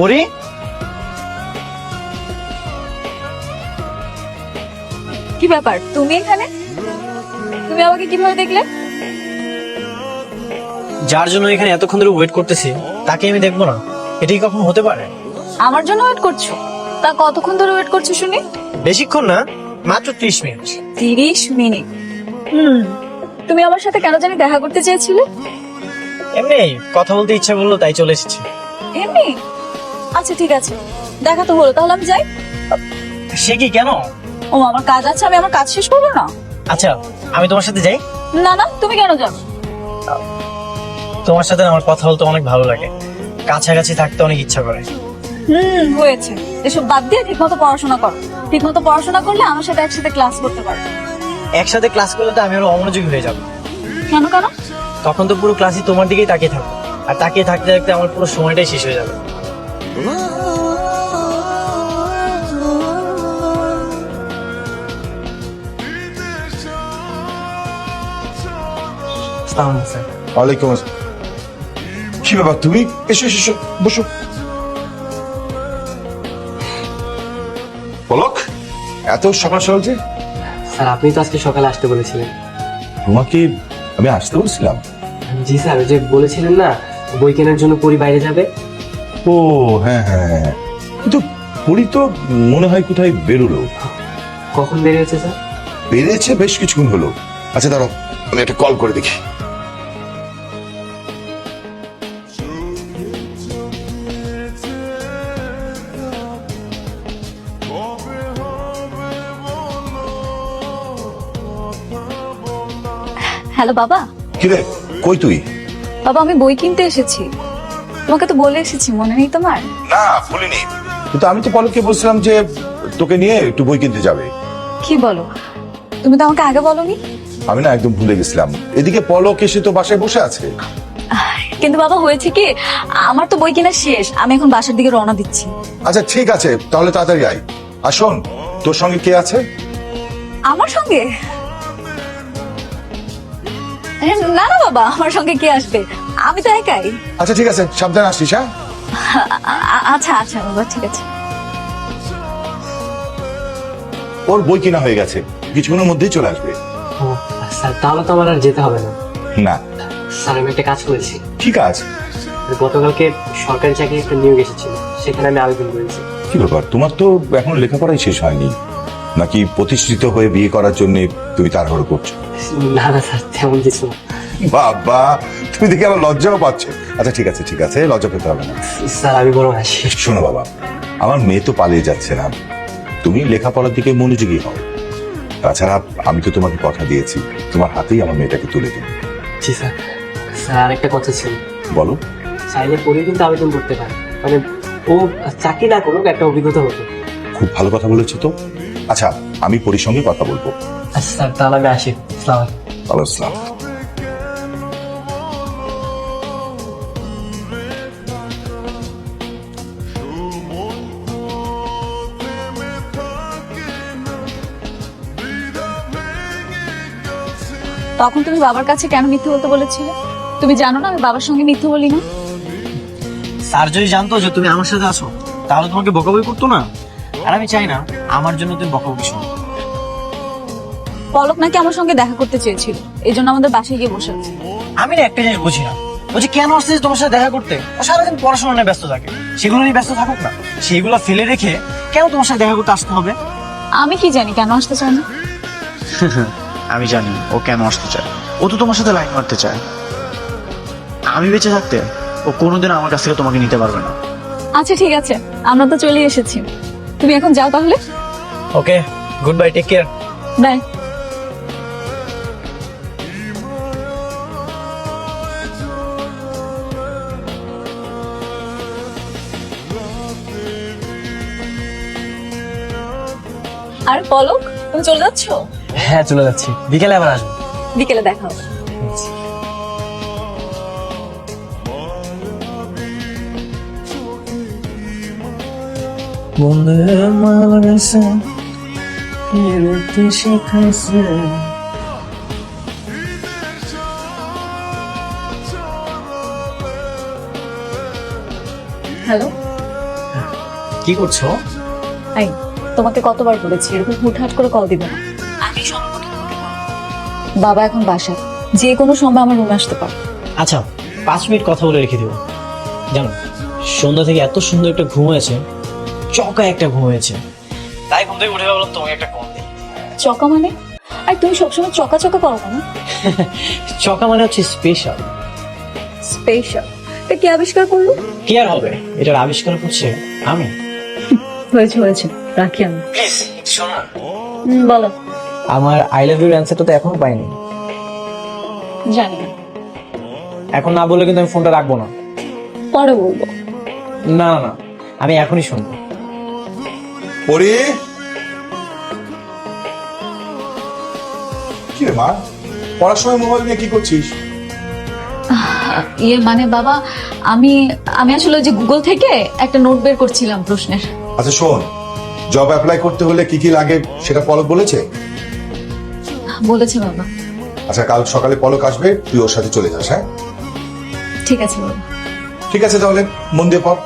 পরি, কি ব্যাপার তুমি এখানে? তুমি আমাকে কিভাবে দেখলে? যার জন্য এখানে এতক্ষণ ধরে ওয়েট করতেছি তাকে আমি দেখবো না, এটাই কখন হতে পারে? আমার জন্য ওয়েট করছো? তা কতক্ষণ ধরে ওয়েট করছো শুনি? বেশিক্ষণ না, মাত্র 30 মিনিট। 30 মিনিট? তুমি আমার সাথে কেন জানি দেখা করতে চেয়েছিলে? এমনি কথা বলতে ইচ্ছা করলো তাই চলে এসেছি। এমনি? আচ্ছা ঠিক আছে, দেখা তো হলো, তাহলে আমি যাই। সে কি, কেন? ও আমার কাজ আছে, আমি আমার কাজ শেষ করবো না? আচ্ছা আমি তোমার সাথে যাই। না না, তুমি কেন যাবে? তোমার সাথে আমার কথা বলতে অনেক ভালো লাগে, কাছাকাছি থাকতে অনেক ইচ্ছা করে। হয়েছে, এসব বাদ দিয়ে ঠিক মতো পড়াশোনা করো। ঠিক মতো পড়াশোনা করলে আমার সাথে একসাথে ক্লাস করতে পারবে। একসাথে ক্লাস করলে তো আমি আরো অমনোযোগী হয়ে যাবো। কেন কেন? তখন তো পুরো ক্লাসই তোমার দিকেই তাকিয়ে থাকবো, আর তাকিয়ে থাকতে থাকতে আমার পুরো সময়টাই শেষ হয়ে যাবে। আসসালামু আলাইকুম স্যার। ওয়ালাইকুম আসসালাম। কি ব্যাপার তুমি? এসো এসো এসো, বসো। পলক, এত সকাল সকাল যে? স্যার আপনি তো আজকে সকালে আসতে বলেছিলেন। তোমাকে আমি আসতে বলছিলাম? জি স্যার, ওই যে বলেছিলেন না বই কেনার জন্য পরি বাইরে যাবে। ও হ্যাঁ হ্যাঁ হ্যাঁ, কিন্তু পরি তো মনে হয় কোথায় বেরোলো। কখন বেরিয়েছে স্যার? বেরিয়েছে বেশ কিছুক্ষণ হলো। আচ্ছা দাঁড়াও, আমি একটা কল করে দেখি। হ্যালো বাবা। কিরে, কই তুই? বাবা আমি বই কিনতে এসেছি, তোমাকে তো বলে এসেছি, মনে নেই তোমার? না ভুলিনি, কিন্তু আমি তো পলককে বলছিলাম যে তোকে নিয়ে একটু বই কিনতে যাবে। কি বলো, তুমি তো আমাকে আগে বলোনি। আমি না একদম ভুলে গেছিলাম, এদিকে পলক এসে তো বাসায় বসে আছে। কিন্তু বাবা হয়েছে কি, আমার তো বই কেনা শেষ, আমি এখন বাসার দিকে রওনা দিচ্ছি। আচ্ছা ঠিক আছে, তাহলে তাড়াতাড়ি আয়। আর শোন, তোর সঙ্গে কে আছে? আমার সঙ্গে? না না বাবা, আমার সঙ্গে কে আসবে, আমি তো একাই। আচ্ছা ঠিক আছে, সাবধানে আসিস। হ্যাঁ আচ্ছা আচ্ছা বাবা, ঠিক আছে। ওর বই কেনা হয়ে গেছে, কিছুক্ষণের মধ্যেই চলে আসবে। ও স্যার, তাহলে তো আমার আর যেতে হবে না। না? স্যার আমি একটা কাজ করেছি। ঠিক আছে। গতকালকে সরকারি চাকরি একটা নিয়োগ এসেছিল, সেখানে আমি আবেদন করেছি। কি ব্যাপার, তোমার তো এখন লেখাপড়াই শেষ হয়নি, নাকি প্রতিষ্ঠিত হয়ে বিয়ে করার জন্য তুমি তাড়াহুড়ো করছো? না না স্যার, তেমন কিছু না। বাবা, তুমি দেখে আমার লজ্জাও পাচ্ছ। আচ্ছা ঠিক আছে ঠিক আছে, লজ্জা পেতে হবে না। স্যার আমি বরং আসি। শোনো বাবা, আমার মেয়ে তো পালিয়ে যাচ্ছে না, তুমি লেখাপড়ার দিকে মনোযোগী হও। তাছাড়া আমি তো তোমাকে কথা দিয়েছি, তোমার হাতেই আমার মেয়েটাকে তুলে দেব। জি স্যার। স্যার আরেকটা কথা ছিল। বলো। চাইলে পরে কিন্তু আবেদন করতে পারে, মানে ও চাকরি না করুক, একটা অভিজ্ঞতা হতো। খুব ভালো কথা বলেছো তো। আচ্ছা আমি পরির সঙ্গে কথা বলবো। আচ্ছা স্যার, তাহলে আমি আসি। আসসালামু আলাইকুম। আলাইকুম আসসালাম। তখন তুমি বাবার কাছে কেন মিথ্যে বলতে বলেছিলে? তুমি জানো না আমি বাবার সঙ্গে মিথ্যে বলি না। স্যার যদি জানতো যে তুমি আমার সাথে আছো তাহলে তোমাকে বকাবকি করতো না, আর আমি চাই না আমার জন্য তুমি বকাবকি শোনো। পলক নাকি আমার সঙ্গে দেখা করতে চেয়েছিল, এই জন্য আমাদের বাসায় গিয়ে বসে আছে। আমি না একটা জিনিস বুঝি না, বলছি কেন আসছে তোমার সাথে দেখা করতে? ও সারাদিন পড়াশোনা নিয়ে ব্যস্ত থাকে, সেগুলো নিয়ে ব্যস্ত থাকুক না, সেগুলো ফেলে রেখে কেন তোমার সাথে দেখা করতে আসতে হবে? আমি কি জানি কেন আসতে চায় না। আমি জানি ও কেন আসতে চায়, ও তো তোমার সাথে লাইন মারতে চায়। আমি বেঁচে থাকতে ও কোনোদিন আমার কাছ থেকে তোমাকে নিতে পারবে না। আচ্ছা ঠিক আছে, আমরা তো চলে এসেছি, তুমি এখন যাও তাহলে। Okay, good bye, take care. Bye. আরে পলক, তুমি চলে যাচ্ছ? হ্যাঁ চলে যাচ্ছি, বিকেলে আবার আসবো। বিকেলে দেখা হবে। হ্যালো। কি করছো? এই, তোমাকে কতবার বলেছি এরকম হুটহাট করে কল দিবে না। আমি সম্পর্কে বাবা এখন বাসা, যে কোনো সময় আমার রুমে আসতে পারে। আচ্ছা 5 মিনিট কথা বলে রেখে দিও। জানো সন্ধ্যা থেকে এত সুন্দর একটা ঘুম হয়েছে, চকা একটা ঘুম হয়েছে, তাই ঘুম থেকে উঠে ভাবলাম তোমাকে একটা কল দিই। চকা মানে? আর তুমি সবসময় চকা চকা করো কেন? চকা মানে হচ্ছে স্পেশাল। স্পেশাল? এটা কে আবিষ্কার করলো? কি আর হবে, এটার আবিষ্কার করছে আমি। হয়েছে হয়েছে, রাখি আমি। প্লিজ শোনো না। বলো। আমার আই লাভ ইউর অ্যান্সারটা তো এখনো পাইনি। জানি না, এখন না বললে কিন্তু আমি ফোনটা রাখবো না। পরে বলবো। না না না, আমি এখনই শুনবো। পরি, কি রে মা, পড়ার সময় মোবাইল নিয়ে কি করছিস? ইয়ে মানে বাবা, আমি আমি আসলে ওই যে গুগল থেকে একটা নোট বের করছিলাম প্রশ্নের। আচ্ছা শোন, জব অ্যাপ্লাই করতে হলে কি কি লাগে সেটা পলক বলেছে? বলেছে বাবা। আচ্ছা কাল সকালে পলক আসবে, তুই ওর সাথে চলে যাস। হ্যাঁ ঠিক আছে বাবা। ঠিক আছে, তাহলে মন দিয়ে পড়।